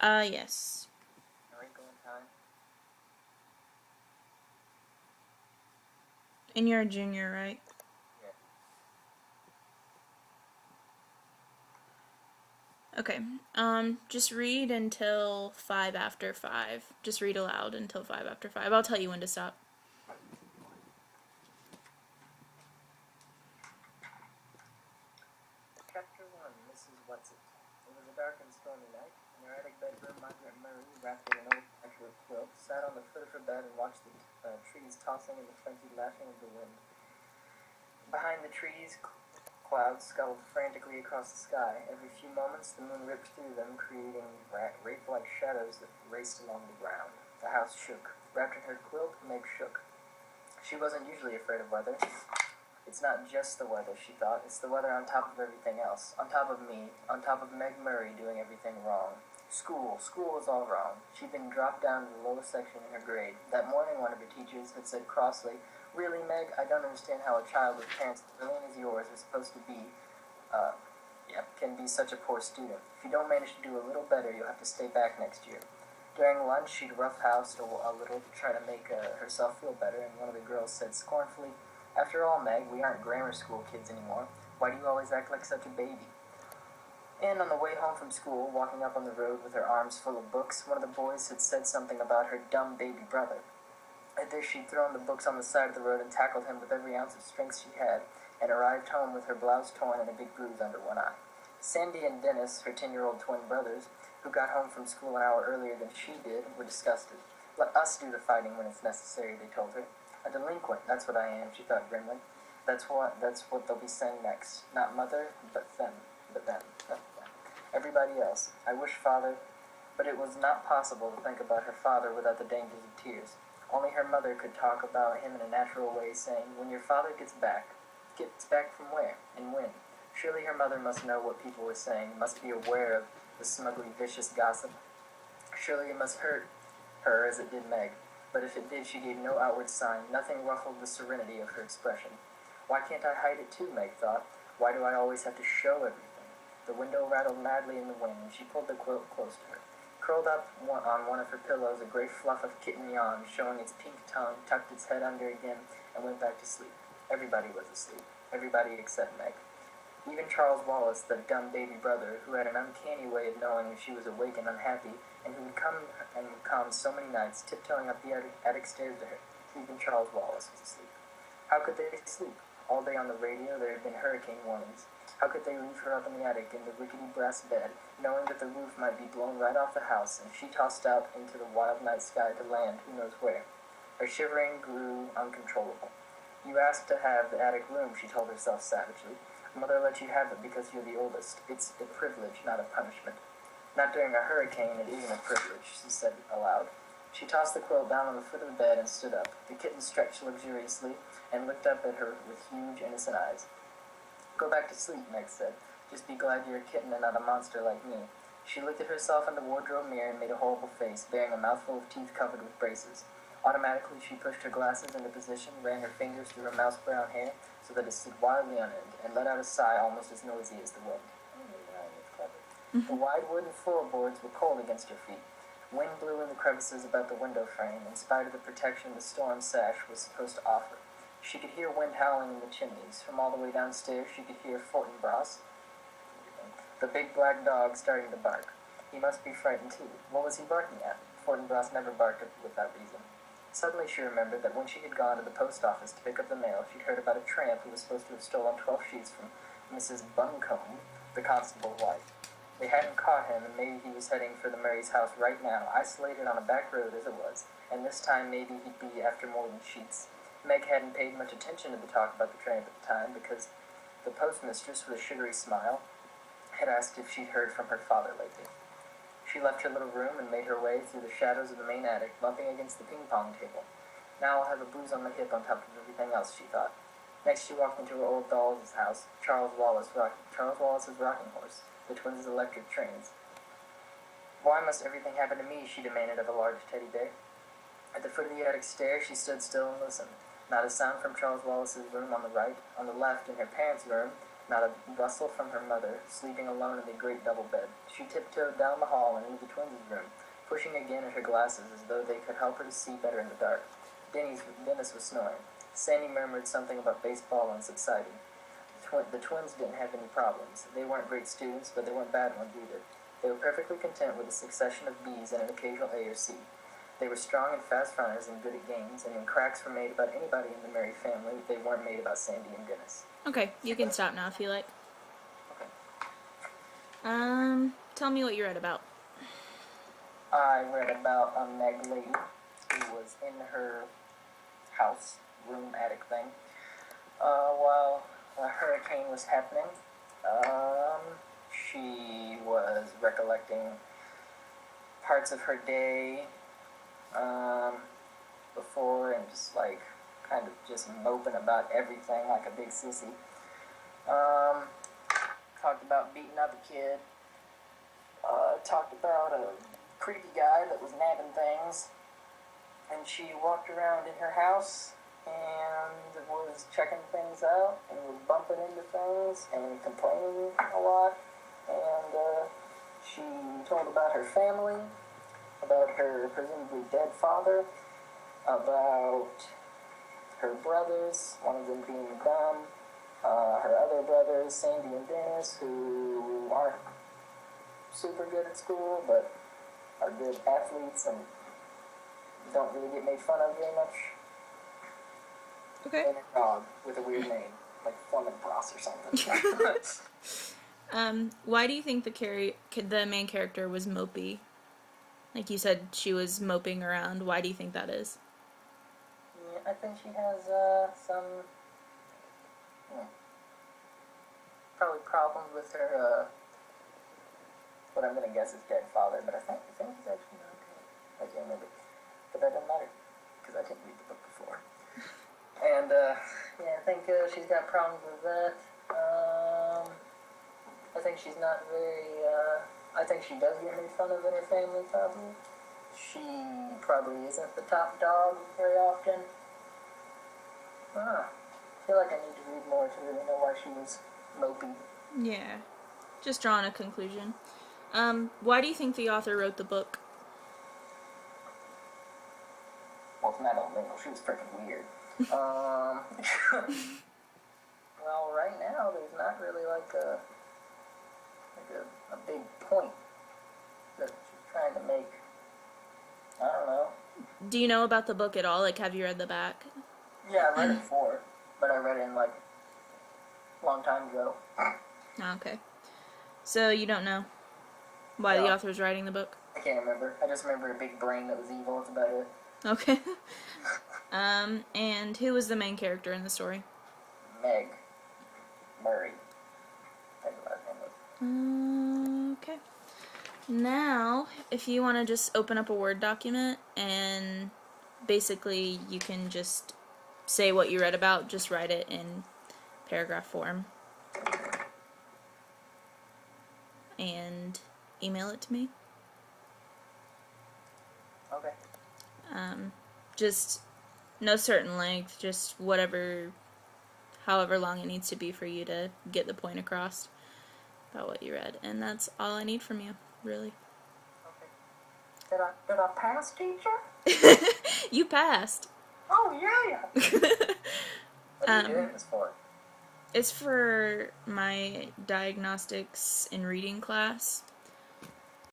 Yes. A Wrinkle in Time? And you're a junior, right? Yeah. Okay. Just read until 5 after 5. Just read aloud until 5 after 5. I'll tell you when to stop. Chapter 1, Mrs. Whatsit. It was a dark and stormy night. In her attic bedroom, Margaret Murray, wrapped in an old patchwork quilt, sat on the foot of her bed and watched the trees tossing in the frenzied lashing of the wind. Behind the trees, clouds scuttled frantically across the sky. Every few moments, the moon ripped through them, creating wraith-like shadows that raced along the ground. The house shook. Wrapped in her quilt, Meg shook. She wasn't usually afraid of weather. It's not just the weather, she thought. It's the weather on top of everything else. On top of me. On top of Meg Murray doing everything wrong. School was all wrong. She'd been dropped down to the lowest section in her grade. That morning, one of her teachers had said crossly, "Really, Meg, I don't understand how a child with parents as brilliant as yours is supposed to be, can be such a poor student. If you don't manage to do a little better, you'll have to stay back next year." During lunch, she'd roughhoused a little to try to make herself feel better, and one of the girls said scornfully, "After all, Meg, we aren't grammar school kids anymore. Why do you always act like such a baby?" And on the way home from school, walking up on the road with her arms full of books, one of the boys had said something about her dumb baby brother. At this, she'd thrown the books on the side of the road and tackled him with every ounce of strength she had, and arrived home with her blouse torn and a big bruise under one eye. Sandy and Dennis, her 10-year-old twin brothers, who got home from school an hour earlier than she did, were disgusted. "Let us do the fighting when it's necessary," they told her. "A delinquent, that's what I am," she thought grimly. That's what they'll be saying next. Not mother, but them. Everybody else. I wish father... But it was not possible to think about her father without the dangers of tears. Only her mother could talk about him in a natural way, saying, "When your father gets back from where? And when?" Surely her mother must know what people were saying, must be aware of the smugly vicious gossip. Surely it must hurt her as it did Meg. But if it did, she gave no outward sign. Nothing ruffled the serenity of her expression. Why can't I hide it too, Meg thought. Why do I always have to show everything? The window rattled madly in the wind, and she pulled the quilt close to her. Curled up on one of her pillows, a great fluff of kitten yawned, showing its pink tongue, tucked its head under again, and went back to sleep. Everybody was asleep. Everybody except Meg. Even Charles Wallace, the dumb baby brother, who had an uncanny way of knowing when she was awake and unhappy, and who would come so many nights, tiptoeing up the attic stairs to her. Even Charles Wallace was asleep. How could they sleep? All day on the radio there had been hurricane warnings. How could they leave her up in the attic in the rickety brass bed, knowing that the roof might be blown right off the house, and she tossed out into the wild night sky to land who knows where? Her shivering grew uncontrollable. "You asked to have the attic room," she told herself savagely. "Mother let you have it because you're the oldest. It's a privilege, not a punishment." "Not during a hurricane, it isn't a privilege," she said aloud. She tossed the quilt down on the foot of the bed and stood up. The kitten stretched luxuriously and looked up at her with huge, innocent eyes. "Go back to sleep," Meg said. "Just be glad you're a kitten and not a monster like me." She looked at herself in the wardrobe mirror and made a horrible face, bearing a mouthful of teeth covered with braces. Automatically, she pushed her glasses into position, ran her fingers through her mouse-brown hair so that it stood wildly on end, and let out a sigh almost as noisy as the wind. The wide wooden floorboards were cold against her feet. Wind blew in the crevices about the window frame, in spite of the protection the storm sash was supposed to offer. She could hear wind howling in the chimneys. From all the way downstairs, she could hear Fortinbras, the big black dog, starting to bark. He must be frightened too. What was he barking at? Fortinbras never barked without reason. Suddenly she remembered that when she had gone to the post office to pick up the mail, she'd heard about a tramp who was supposed to have stolen 12 sheets from Mrs. Buncombe, the constable's wife. They hadn't caught him, and maybe he was heading for the Murray's house right now, isolated on a back road as it was, and this time maybe he'd be after more than sheets. Meg hadn't paid much attention to the talk about the tramp at the time, because the postmistress, with a sugary smile, had asked if she'd heard from her father lately. She left her little room and made her way through the shadows of the main attic, bumping against the ping-pong table. "Now I'll have a bruise on my hip on top of everything else," she thought. Next she walked into her old doll's house, Charles Wallace's rocking horse, the twins' electric trains. "Why must everything happen to me?" she demanded of a large teddy bear. At the foot of the attic stairs she stood still and listened. Not a sound from Charles Wallace's room on the right. On the left, in her parents' room, not a rustle from her mother, sleeping alone in the great double bed. She tiptoed down the hall and into the twins' room, pushing again at her glasses as though they could help her to see better in the dark. Dennis was snoring. Sandy murmured something about baseball and subsided. The twins didn't have any problems. They weren't great students, but they weren't bad ones either. They were perfectly content with a succession of B's and an occasional A or C. They were strong and fast runners and good at games, and when cracks were made about anybody in the Murray family, they weren't made about Sandy and Dennis. Okay, you can stop now if you like. Okay. Tell me what you read about. I read about a Meg lady who was in her house, room, attic thing, while a hurricane was happening. She was recollecting parts of her day before and just like kind of just moping about everything like a big sissy. Talked about beating up a kid. Talked about a creepy guy that was nabbing things. And she walked around in her house and was checking things out and was bumping into things and complaining a lot. And she told about her family, about her presumably dead father, about her brothers, one of them being dumb, her other brothers, Sandy and Dennis, who aren't super good at school, but are good athletes and don't really get made fun of very much. Okay. And a dog with a weird name, like Fleming Ross or something. Why do you think the main character was mopey? Like you said, she was moping around. Why do you think that is? Yeah, I think she has some probably problems with her. What I'm gonna guess is dead father, but I think he's actually not dead. I can't remember, but that doesn't matter because I didn't read the book before. And yeah, I think she's got problems with that. I think she's not very. I think she does get made fun of in her family, probably. She probably isn't the top dog very often. I feel like I need to read more to really know why she was mopey. Yeah. Just drawing a conclusion. Why do you think the author wrote the book? Well, it's not a wrinkle. She was freaking weird. Well, right now there's not really like a big point that she's trying to make. I don't know. Do you know about the book at all? Like, have you read the back? Yeah, I read it before, but I read it in like a long time ago. Oh, okay. So you don't know why the author's writing the book? I can't remember. I just remember a big brain that was evil. That's about it. Okay. And who was the main character in the story? Meg Murray. That's what her name was. Okay. Now, if you want to just open up a Word document and basically you can just say what you read about, just write it in paragraph form. And email it to me. Okay. Just no certain length, just however long it needs to be for you to get the point across about what you read. And that's all I need from you, really. Okay. Did I pass, teacher? You passed. Oh, yeah. What are you doing this for? It's for my diagnostics and reading class.